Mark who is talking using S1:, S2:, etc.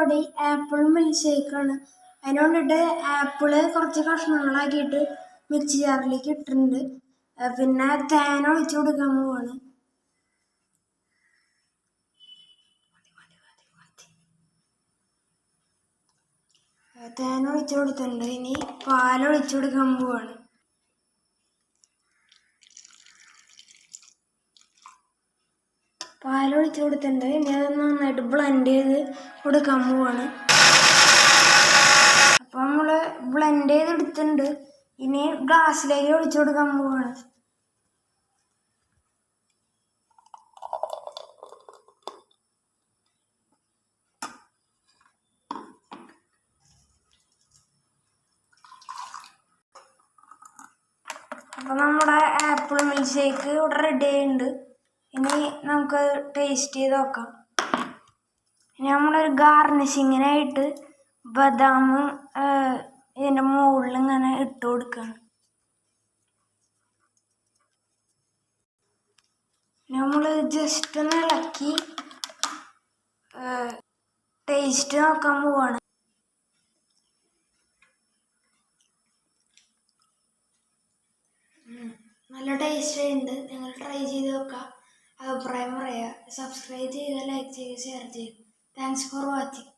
S1: പരിപാടി apple milk ഷേക്കാണ്. അതിന് വേണ്ടിയിട്ട് ആപ്പിള് കുറച്ച് കഷ്ണങ്ങളാക്കിയിട്ട് മിക്സി ജാറിലേക്ക് ഇട്ടിട്ടുണ്ട്. പിന്നെ തേൻ ഒഴിച്ചു കൊടുക്കാൻ പോവാണ്. തേൻ ഒഴിച്ചു കൊടുത്തിട്ടുണ്ട്. ഇനി പാലൊഴിച്ചു കൊടുക്കാൻ പോവാണ്. പാലൊഴിച്ചു കൊടുത്തിട്ടുണ്ട്. ഇനി അത് നന്നായിട്ട് ബ്ലെൻഡ് ചെയ്ത് കൊടുക്കാൻ പോവാണ്. അപ്പം നമ്മൾ ബ്ലെൻഡ് ചെയ്തെടുത്തിട്ടുണ്ട്. ഇനി ഗ്ലാസ്സിലേക്ക് ഒഴിച്ചു കൊടുക്കാൻ പോവാണ്. അപ്പം നമ്മുടെ ആപ്പിൾ മിൽക്ക് ഷേക്ക് ഇവിടെ റെഡി ആയിട്ടുണ്ട്. ഇനി നമുക്ക് ടേസ്റ്റ് ചെയ്ത് നോക്കാം. ഇനി നമ്മളൊരു ഗാർണിഷിങ്ങിനായിട്ട് ബദാം ഇതിൻ്റെ മുകളിൽ ഇങ്ങനെ ഇട്ട് കൊടുക്കുകയാണ്. നമ്മൾ ജസ്റ്റ് ഒന്ന് ഇളക്കി ടേസ്റ്റ് നോക്കാൻ പോവാണ്. നല്ല ടേസ്റ്റ് ഉണ്ട്. നിങ്ങൾ ട്രൈ ചെയ്ത് നോക്കുക. അഭിപ്രായം പറയുക. സബ്സ്ക്രൈബ് ചെയ്യുക, ലൈക്ക് ചെയ്യുക, ഷെയർ ചെയ്യുക. Thanks for watching.